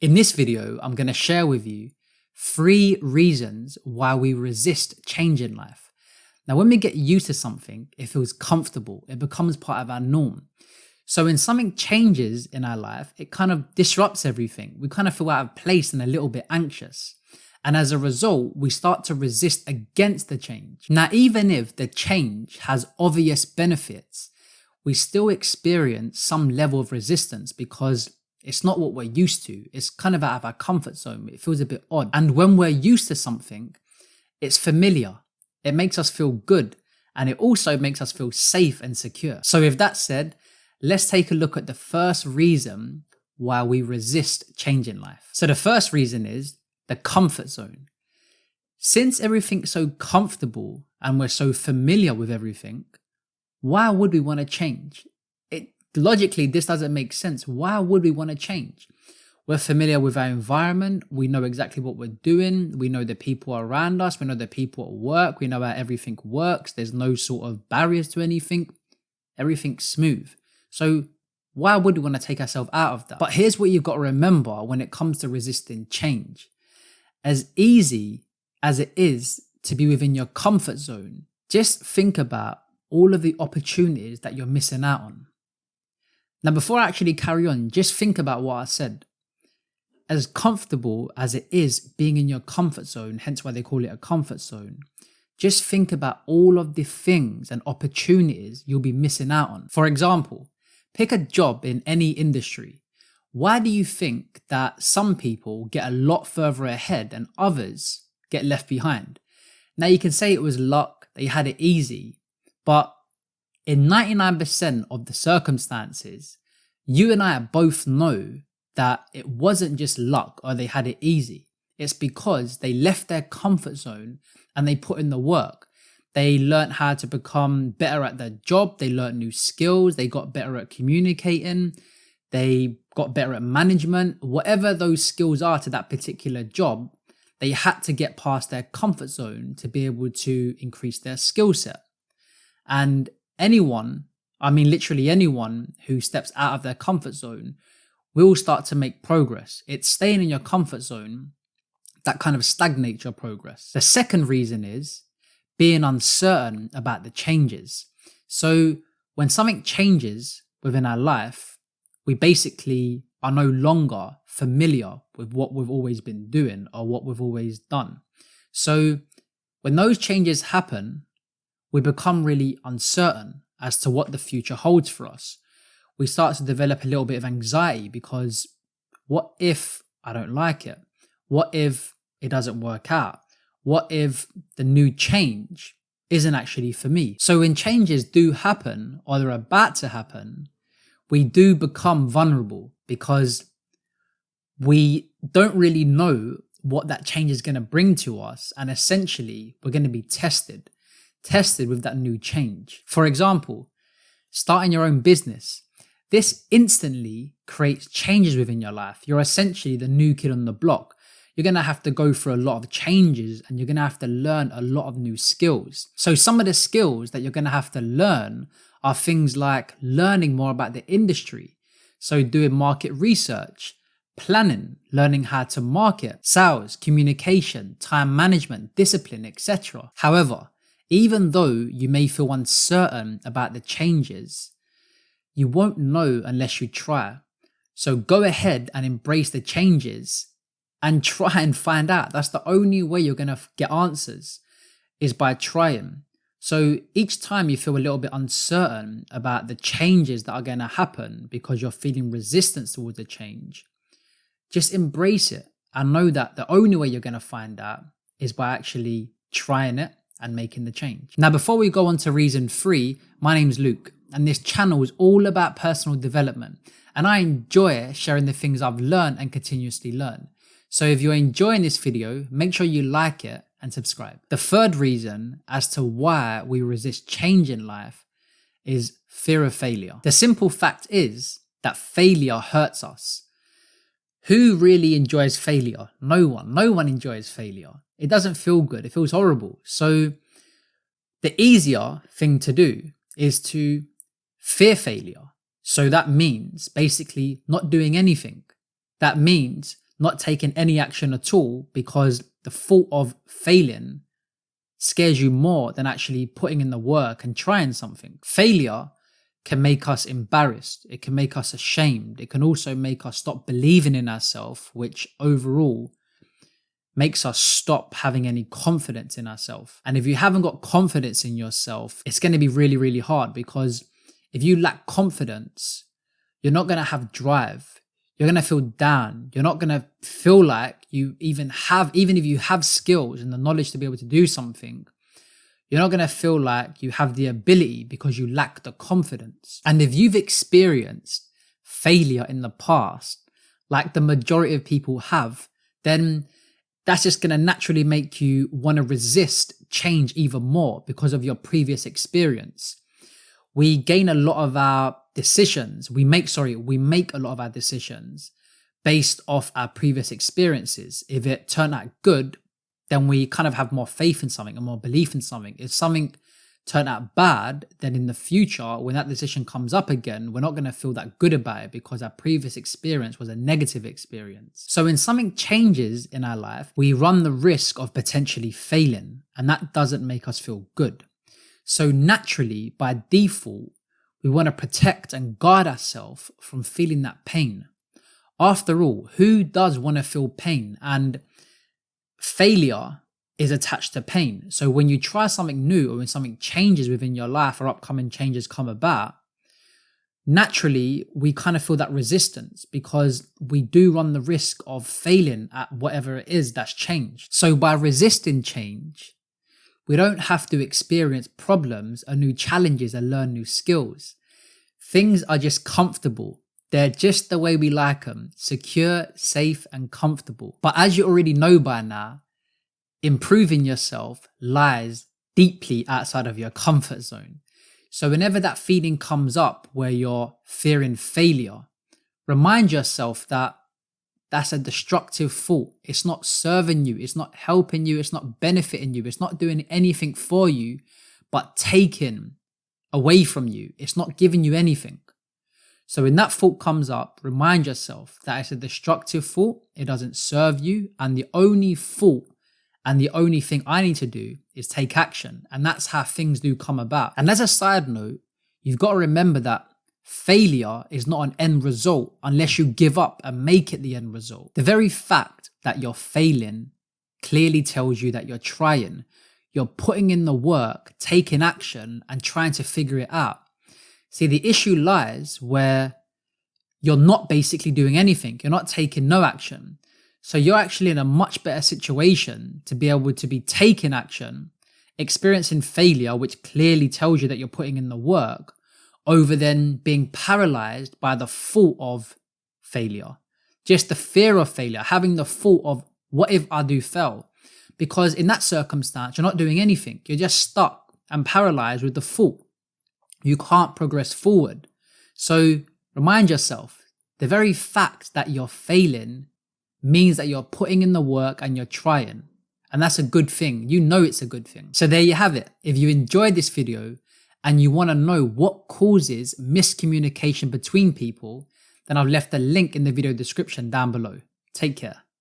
In this video, I'm going to share with you 3 reasons why we resist change in life. Now, when we get used to something, it feels comfortable. It becomes part of our norm. So when something changes in our life, it kind of disrupts everything. We kind of feel out of place and a little bit anxious. And as a result, we start to resist against the change. Now, even if the change has obvious benefits, we still experience some level of resistance because it's not what we're used to. It's kind of out of our comfort zone. It feels a bit odd. And when we're used to something, it's familiar. It makes us feel good. And it also makes us feel safe and secure. So with that said, let's take a look at the first reason why we resist change in life. So the first reason is the comfort zone. Since everything's so comfortable and we're so familiar with everything, why would we want to change? Logically, this doesn't make sense. Why would we want to change? We're familiar with our environment. We know exactly what we're doing. We know the people around us. We know the people at work. We know how everything works. There's no sort of barriers to anything. Everything's smooth. So why would we want to take ourselves out of that? But here's what you've got to remember when it comes to resisting change. As easy as it is to be within your comfort zone, just think about all of the opportunities that you're missing out on. Now, before I actually carry on, just think about what I said. As comfortable as it is being in your comfort zone, hence why they call it a comfort zone, just think about all of the things and opportunities you'll be missing out on. For example, pick a job in any industry. Why do you think that some people get a lot further ahead and others get left behind? Now, you can say it was luck, they had it easy, but in 99% of the circumstances, you and I both know that it wasn't just luck or they had it easy. It's because they left their comfort zone and they put in the work. They learned how to become better at their job. They learned new skills. They got better at communicating. They got better at management. Whatever those skills are to that particular job, they had to get past their comfort zone to be able to increase their skill set. And literally anyone who steps out of their comfort zone will start to make progress. It's staying in your comfort zone that kind of stagnates your progress. The second reason is being uncertain about the changes. So when something changes within our life, we basically are no longer familiar with what we've always been doing or what we've always done. So when those changes happen, we become really uncertain as to what the future holds for us. We start to develop a little bit of anxiety because what if I don't like it? What if it doesn't work out? What if the new change isn't actually for me? So when changes do happen or they're about to happen, we do become vulnerable because we don't really know what that change is going to bring to us. And essentially, we're going to be tested with that new change. For example, starting your own business. This instantly creates changes within your life. You're essentially the new kid on the block. You're going to have to go through a lot of changes and you're going to have to learn a lot of new skills. So some of the skills that you're going to have to learn are things like learning more about the industry. So doing market research, planning, learning how to market, sales, communication, time management, discipline, etc. However, even though you may feel uncertain about the changes, you won't know unless you try. So go ahead and embrace the changes and try and find out. That's the only way you're going to get answers, is by trying. So each time you feel a little bit uncertain about the changes that are going to happen because you're feeling resistance towards the change, just embrace it and know that the only way you're going to find out is by actually trying it and making the change. Now, before we go on to reason 3, my name's Luke, and this channel is all about personal development. And I enjoy sharing the things I've learned and continuously learn. So if you're enjoying this video, make sure you like it and subscribe. The third reason as to why we resist change in life is fear of failure. The simple fact is that failure hurts us. Who really enjoys failure? No one. No one enjoys failure. It doesn't feel good. It feels horrible. So the easier thing to do is to fear failure. So that means basically not doing anything. That means not taking any action at all because the thought of failing scares you more than actually putting in the work and trying something. Failure can make us embarrassed. It can make us ashamed. It can also make us stop believing in ourselves, which overall makes us stop having any confidence in ourselves. And if you haven't got confidence in yourself, it's going to be really, really hard, because if you lack confidence, you're not going to have drive. You're going to feel down. You're not going to feel like you even if you have skills and the knowledge to be able to do something, you're not going to feel like you have the ability because you lack the confidence. And if you've experienced failure in the past, like the majority of people have, then that's just going to naturally make you want to resist change even more because of your previous experience. We gain a lot of our decisions. We make a lot of our decisions based off our previous experiences. If it turned out good, then we kind of have more faith in something and more belief in something. If something turned out bad, then in the future, when that decision comes up again, we're not going to feel that good about it because our previous experience was a negative experience. So when something changes in our life, we run the risk of potentially failing, and that doesn't make us feel good. So naturally, by default, we want to protect and guard ourselves from feeling that pain. After all, who does want to feel pain? And failure is attached to pain. So when you try something new, or when something changes within your life or upcoming changes come about, naturally we kind of feel that resistance because we do run the risk of failing at whatever it is that's changed. So by resisting change, we don't have to experience problems or new challenges and learn new skills. Things are just comfortable. They're just the way we like them, secure, safe, and comfortable. But as you already know by now, improving yourself lies deeply outside of your comfort zone. So whenever that feeling comes up where you're fearing failure, remind yourself that that's a destructive thought. It's not serving you. It's not helping you. It's not benefiting you. It's not doing anything for you, but taking away from you. It's not giving you anything. So when that thought comes up, remind yourself that it's a destructive thought. It doesn't serve you. And the only thought and the only thing I need to do is take action. And that's how things do come about. And as a side note, you've got to remember that failure is not an end result unless you give up and make it the end result. The very fact that you're failing clearly tells you that you're trying. You're putting in the work, taking action, and trying to figure it out. See, the issue lies where you're not basically doing anything. You're not taking no action. So you're actually in a much better situation to be able to be taking action, experiencing failure, which clearly tells you that you're putting in the work, over then being paralyzed by the thought of failure. Just the fear of failure, having the thought of what if I do fail? Because in that circumstance, you're not doing anything. You're just stuck and paralyzed with the thought. You can't progress forward. So remind yourself, the very fact that you're failing means that you're putting in the work and you're trying. And that's a good thing. You know it's a good thing. So there you have it. If you enjoyed this video and you want to know what causes miscommunication between people, then I've left a link in the video description down below. Take care.